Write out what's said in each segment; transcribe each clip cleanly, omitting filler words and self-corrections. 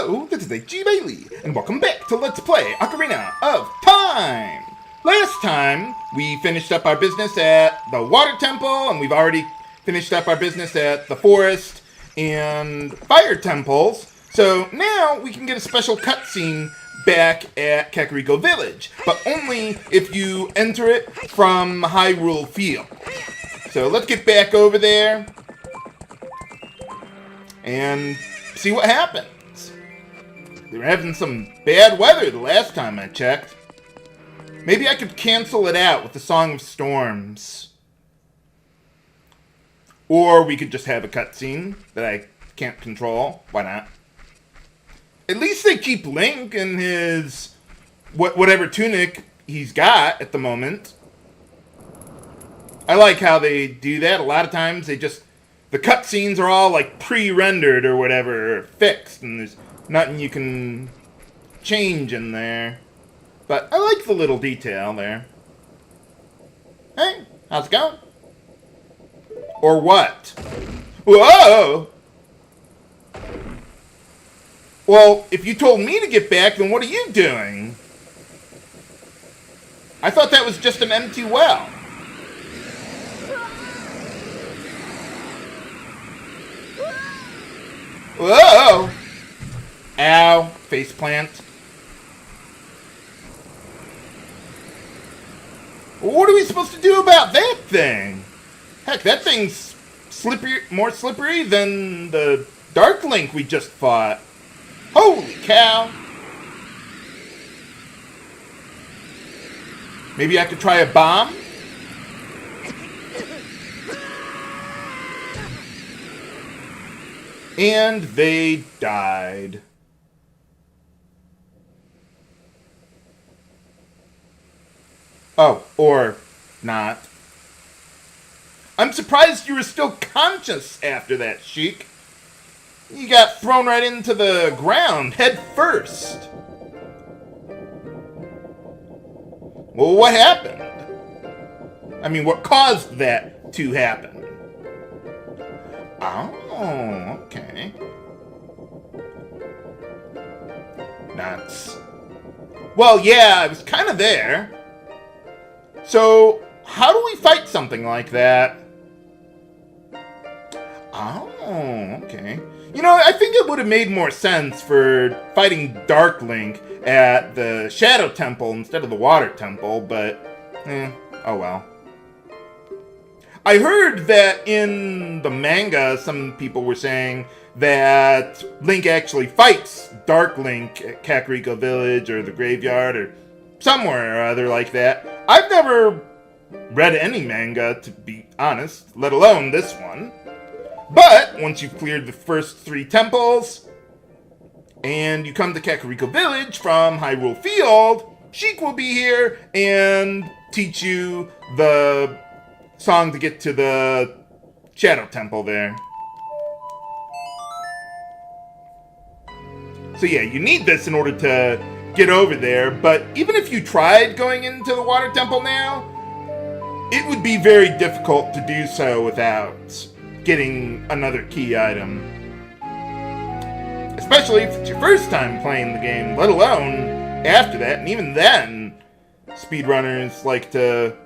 Hello, this is H.G. Bailey, and welcome back to Let's Play Ocarina of Time! Last time, we finished up our business at the Water Temple, and we've already finished up our business at the Forest and Fire Temples, so now we can get a special cutscene back at Kakariko Village, but only if you enter it from Hyrule Field. So let's get back over there and see what happens. They were having some bad weather the last time I checked. Maybe I could cancel it out with the Song of Storms. Or we could just have a cutscene that I can't control. Why not? At least they keep Link in his whatever tunic he's got at the moment. I like how they do that. A lot of times they just... the cutscenes are all like pre-rendered or whatever, or fixed, and there's nothing you can change in there. But I like the little detail there. Hey, how's it going? Or what? Whoa! Well, if you told me to get back, then what are you doing? I thought that was just an empty well. Whoa! Ow, faceplant. What are we supposed to do about that thing? Heck, that thing's slippery, more slippery than the Dark Link we just fought. Holy cow! Maybe I could try a bomb? And they died. Oh, or not. I'm surprised you were still conscious after that, Sheik. You got thrown right into the ground, head first. Well, what happened? I mean, what caused that to happen? Oh, okay. Nuts. Well, yeah, I was kind of there. So, how do we fight something like that? Oh, okay. You know, I think it would have made more sense for fighting Dark Link at the Shadow Temple instead of the Water Temple, but, oh well. I heard that in the manga, some people were saying that Link actually fights Dark Link at Kakariko Village or the Graveyard or somewhere or other like that. I've never read any manga, to be honest, let alone this one. But once you've cleared the first 3 temples, and you come to Kakariko Village from Hyrule Field, Sheik will be here and teach you the song to get to the Shadow Temple there. So yeah, you need this in order to get over there, but even if you tried going into the Water Temple now, it would be very difficult to do so without getting another key item. Especially if it's your first time playing the game, let alone after that, and even then, speedrunners like to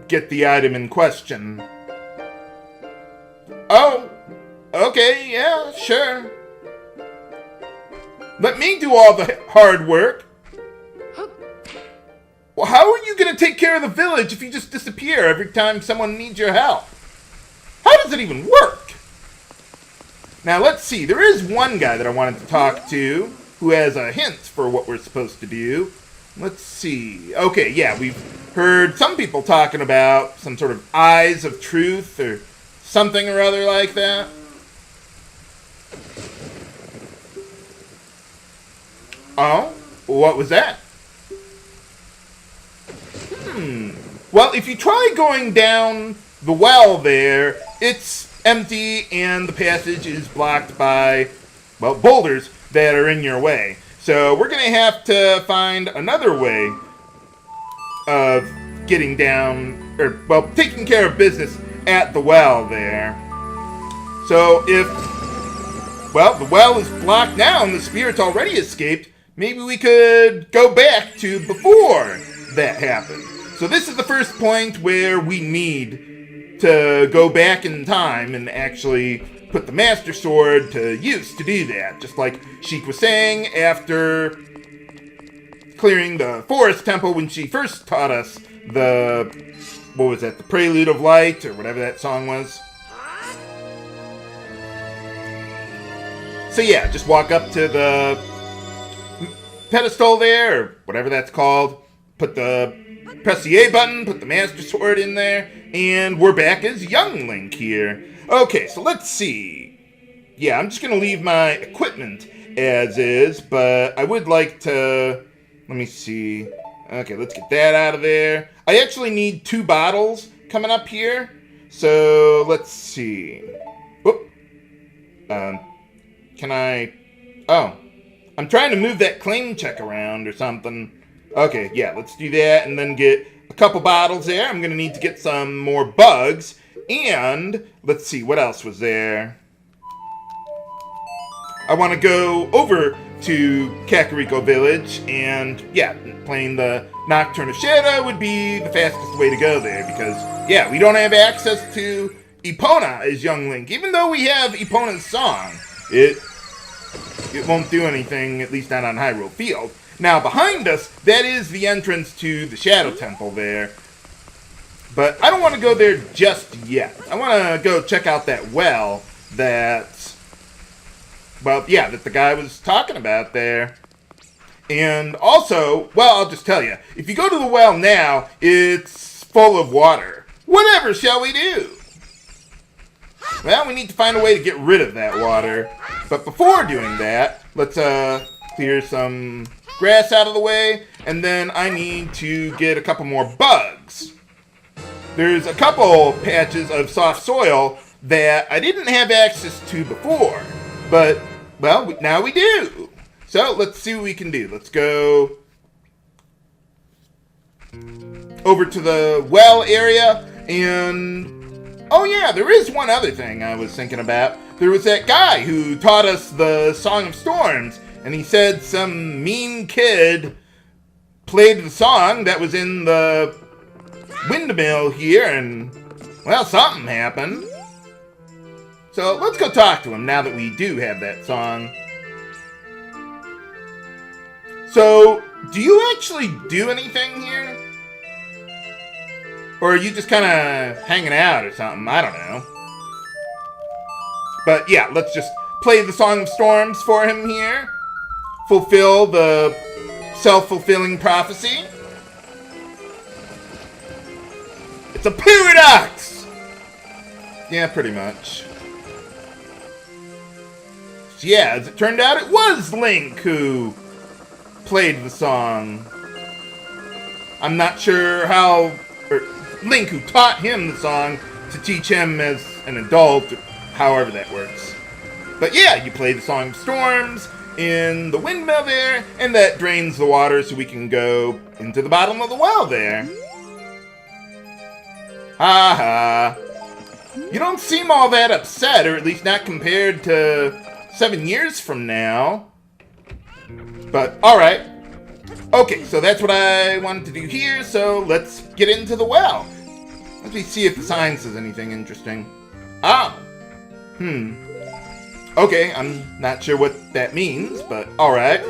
get the item in question. Oh, okay, yeah, sure. Let me do all the hard work. Well, how are you going to take care of the village if you just disappear every time someone needs your help? How does it even work? Now, let's see. There is one guy that I wanted to talk to who has a hint for what we're supposed to do. Let's see. Okay, yeah, we've heard some people talking about some sort of eyes of truth or something or other like that. Oh, what was that? Well, if you try going down the well there, it's empty and the passage is blocked by, well, boulders that are in your way. So we're going to have to find another way of getting down, or, well, taking care of business at the well there. So if, well, the well is blocked now and the spirit's already escaped. Maybe we could go back to before that happened. So this is the first point where we need to go back in time and actually put the Master Sword to use to do that. Just like Sheik was saying after clearing the Forest Temple when she first taught us the, what was that, the Prelude of Light, or whatever that song was. So yeah, just walk up to the pedestal there, or whatever that's called, press the A button, put the Master Sword in there, and we're back as young Link here. Okay, so let's see. Yeah, I'm just going to leave my equipment as is, but I would like to, let me see. Okay, let's get that out of there. I actually need 2 bottles coming up here, so let's see. Whoop. Can I, oh, I'm trying to move that claim check around or something. Okay, yeah, let's do that and then get a couple bottles there. I'm going to need to get some more bugs. And let's see, what else was there? I want to go over to Kakariko Village and, yeah, playing the Nocturne of Shadow would be the fastest way to go there because, yeah, we don't have access to Epona as young Link. Even though we have Epona's song, it won't do anything, at least not on Hyrule Field. Now, behind us, that is the entrance to the Shadow Temple there. But I don't want to go there just yet. I want to go check out that well that, well, yeah, that the guy was talking about there. And also, well, I'll just tell you, if you go to the well now, it's full of water. Whatever shall we do? Well, we need to find a way to get rid of that water. But before doing that, let's clear some grass out of the way, and then I need to get a couple more bugs. There's a couple patches of soft soil that I didn't have access to before, but, well, now we do. So let's see what we can do. Let's go over to the well area, and oh yeah, there is one other thing I was thinking about. There was that guy who taught us the Song of Storms, and he said some mean kid played the song that was in the windmill here, and, well, something happened. So let's go talk to him now that we do have that song. So, do you actually do anything here? Or are you just kind of hanging out or something? I don't know. But yeah, let's just play the Song of Storms for him here. Fulfill the self-fulfilling prophecy. It's a paradox! Yeah, pretty much. So yeah, as it turned out, it was Link who played the song. I'm not sure how... Link who taught him the song to teach him as an adult, however that works. But yeah, you play the Song of Storms in the windmill there, and that drains the water so we can go into the bottom of the well there. Ha ha. You don't seem all that upset, or at least not compared to 7 years from now. But, alright. Okay, so that's what I wanted to do here, so let's get into the well. Let me see if the sign says anything interesting. Ah! Okay, I'm not sure what that means, but alright.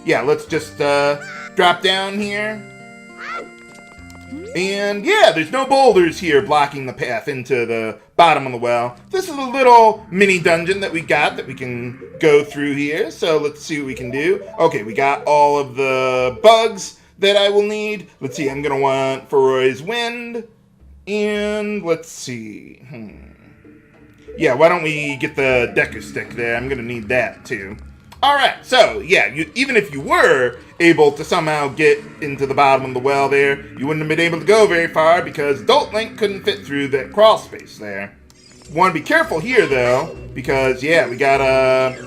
Yeah, let's just drop down here. And yeah, there's no boulders here blocking the path into the bottom of the well. This is a little mini dungeon that we got that we can go through here. So let's see what we can do. Okay, we got all of the bugs that I will need. Let's see, I'm going to want Faroy's Wind. And let's see. Yeah, why don't we get the Deku Stick there? I'm going to need that too. Alright, so yeah, even if you were able to somehow get into the bottom of the well there, you wouldn't have been able to go very far because Adult Link couldn't fit through that crawl space there. You want to be careful here though, because yeah, we got a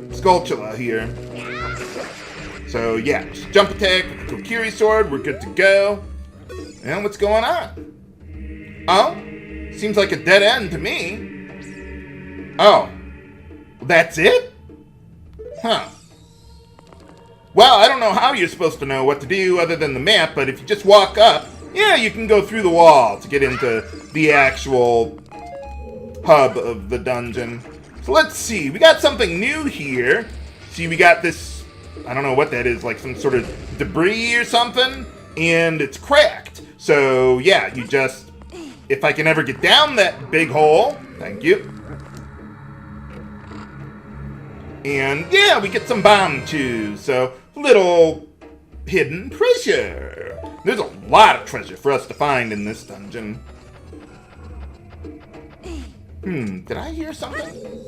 Skulltula here. So yeah, just jump attack with the Kokiri Sword, we're good to go. And what's going on? Oh, seems like a dead end to me. Oh. That's it? Huh. Well, I don't know how you're supposed to know what to do other than the map, but if you just walk up, yeah, you can go through the wall to get into the actual hub of the dungeon. So let's see. We got something new here. See, we got this, I don't know what that is, like some sort of debris or something, and it's cracked. So, yeah, you just, if I can ever get down that big hole, thank you. And, yeah, we get some bomb too, so little hidden treasure. There's a lot of treasure for us to find in this dungeon. Did I hear something?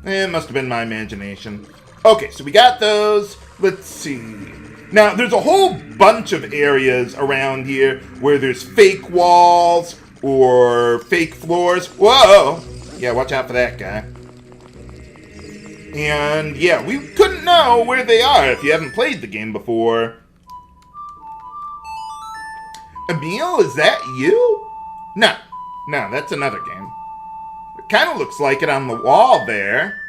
It must have been my imagination. Okay, so we got those. Let's see. Now, there's a whole bunch of areas around here where there's fake walls or fake floors. Whoa! Yeah, watch out for that guy. And, yeah, we couldn't know where they are if you haven't played the game before. Emil, is that you? No, that's another game. It kind of looks like it on the wall there.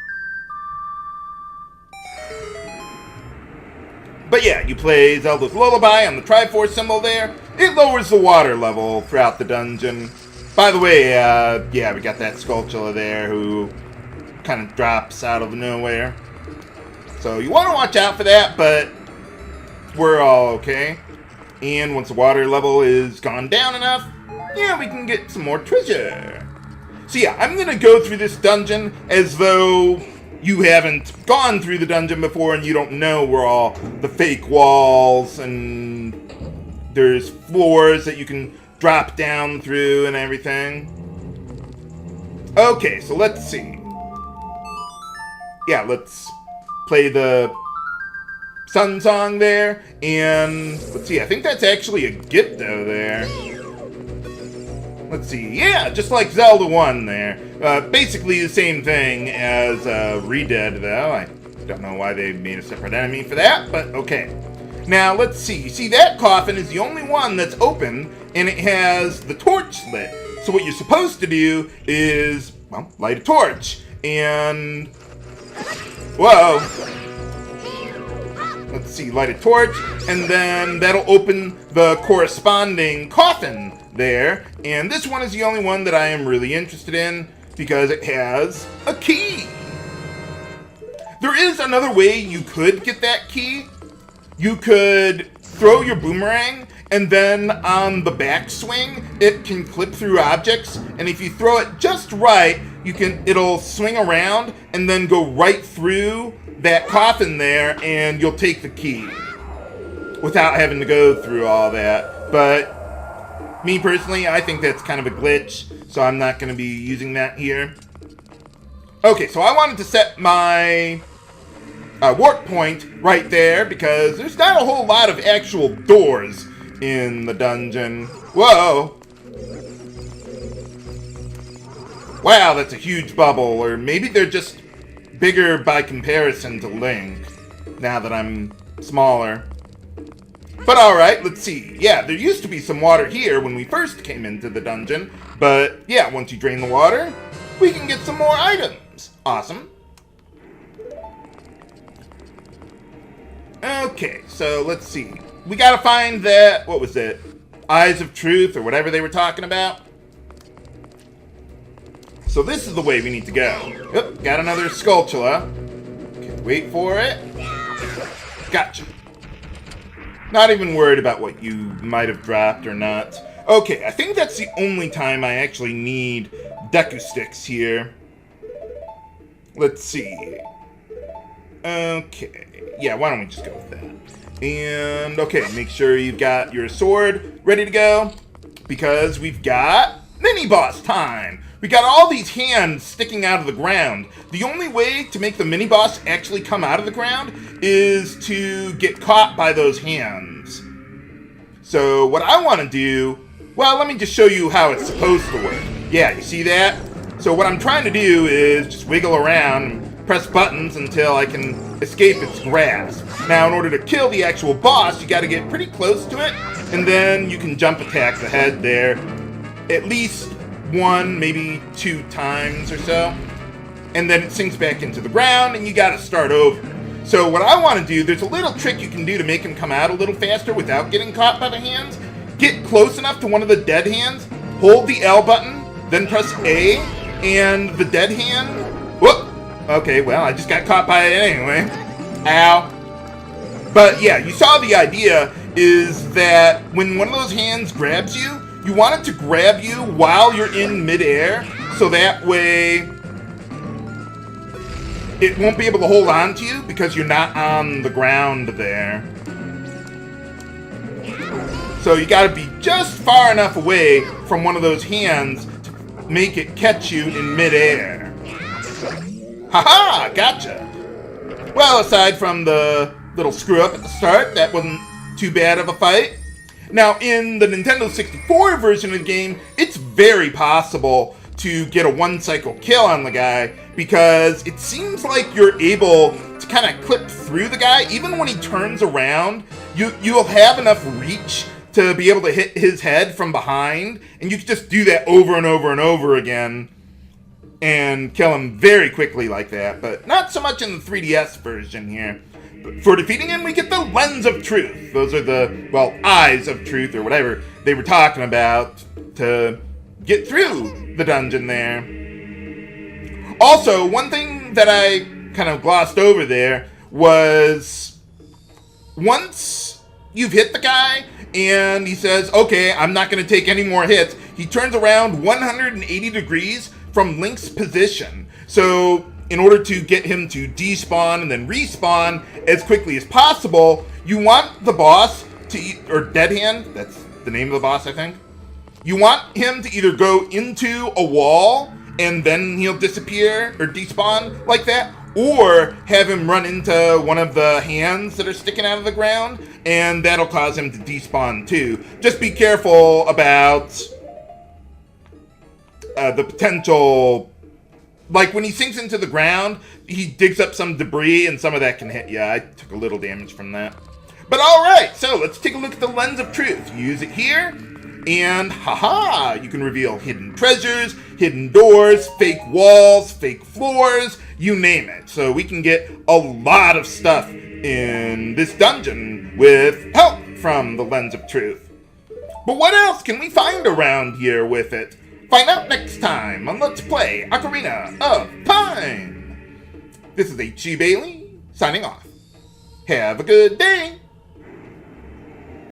But yeah, you play Zelda's Lullaby on the Triforce symbol there. It lowers the water level throughout the dungeon. By the way, yeah, we got that Skulltula there who kind of drops out of nowhere. So you want to watch out for that, but we're all okay. And once the water level is gone down enough, yeah, we can get some more treasure. So yeah, I'm going to go through this dungeon as though you haven't gone through the dungeon before and you don't know where all the fake walls and there's floors that you can drop down through and everything. Okay, so let's see. Yeah, let's play the Sun Song there, and let's see, I think that's actually a Gipto there. Let's see, yeah, just like Zelda 1 there. Basically the same thing as Redead, though. I don't know why they made a separate enemy for that, but okay. Now, let's see. You see, that coffin is the only one that's open, and it has the torch lit. So what you're supposed to do is, well, light a torch, and whoa. Let's see, light a torch, and then that'll open the corresponding coffin there. And this one is the only one that I am really interested in because it has a key. There is another way you could get that key. You could throw your boomerang, and then on the backswing, it can clip through objects. And if you throw it just right, it'll swing around and then go right through that coffin there, and you'll take the key without having to go through all that. But me personally, I think that's kind of a glitch, so I'm not going to be using that here. Okay, so I wanted to set my warp point right there because there's not a whole lot of actual doors in the dungeon. Whoa! Wow, that's a huge bubble, or maybe they're just bigger by comparison to Link, now that I'm smaller. But alright, let's see. Yeah, there used to be some water here when we first came into the dungeon, but yeah, once you drain the water, we can get some more items. Awesome. Okay, so let's see. We gotta find that, what was it? Eyes of Truth, or whatever they were talking about. So this is the way we need to go. Yep, got another Skulltula. Okay, wait for it. Gotcha. Not even worried about what you might have dropped or not. Okay, I think that's the only time I actually need Deku Sticks here. Let's see. Okay. Yeah, why don't we just go with that? And, okay, make sure you've got your sword ready to go, because we've got mini-boss time! We got all these hands sticking out of the ground. The only way to make the mini-boss actually come out of the ground is to get caught by those hands. So what I want to do, well, let me just show you how it's supposed to work. Yeah, you see that? So what I'm trying to do is just wiggle around and press buttons until I can escape its grasp. Now, in order to kill the actual boss, you got to get pretty close to it, and then you can jump attack the head there at least 1, maybe 2 times or so. and then it sinks back into the ground, and you gotta start over. So what I want to do, there's a little trick you can do to make him come out a little faster without getting caught by the hands. Get close enough to one of the dead hands, hold the L button, then press A, and the dead hand... Whoop! Okay, well, I just got caught by it anyway. Ow. But yeah, you saw the idea is that when one of those hands grabs you, you want it to grab you while you're in midair, so that way it won't be able to hold on to you because you're not on the ground there. So you gotta be just far enough away from one of those hands to make it catch you in midair. Haha, gotcha. Well, aside from the little screw up at the start, that wasn't too bad of a fight. Now, in the Nintendo 64 version of the game, it's very possible to get a one-cycle kill on the guy because it seems like you're able to kind of clip through the guy. Even when he turns around, you'll have enough reach to be able to hit his head from behind, and you can just do that over and over and over again and kill him very quickly like that, but not so much in the 3DS version here. For defeating him, we get the Lens of Truth. Those are the, well, Eyes of Truth, or whatever they were talking about to get through the dungeon there. Also, one thing that I kind of glossed over there was once you've hit the guy and he says, okay, I'm not going to take any more hits, he turns around 180 degrees from Link's position. So in order to get him to despawn and then respawn as quickly as possible, you want the boss to, or Dead Hand, that's the name of the boss, I think. You want him to either go into a wall and then he'll disappear or despawn like that, or have him run into one of the hands that are sticking out of the ground, and that'll cause him to despawn too. Just be careful about the potential. Like, when he sinks into the ground, he digs up some debris, and some of that can hit you. I took a little damage from that. But alright, so let's take a look at the Lens of Truth. Use it here, and haha, you can reveal hidden treasures, hidden doors, fake walls, fake floors, you name it. So we can get a lot of stuff in this dungeon with help from the Lens of Truth. But what else can we find around here with it? Find out next time on Let's Play Ocarina of Time. This is H.G. Bailey, signing off. Have a good day.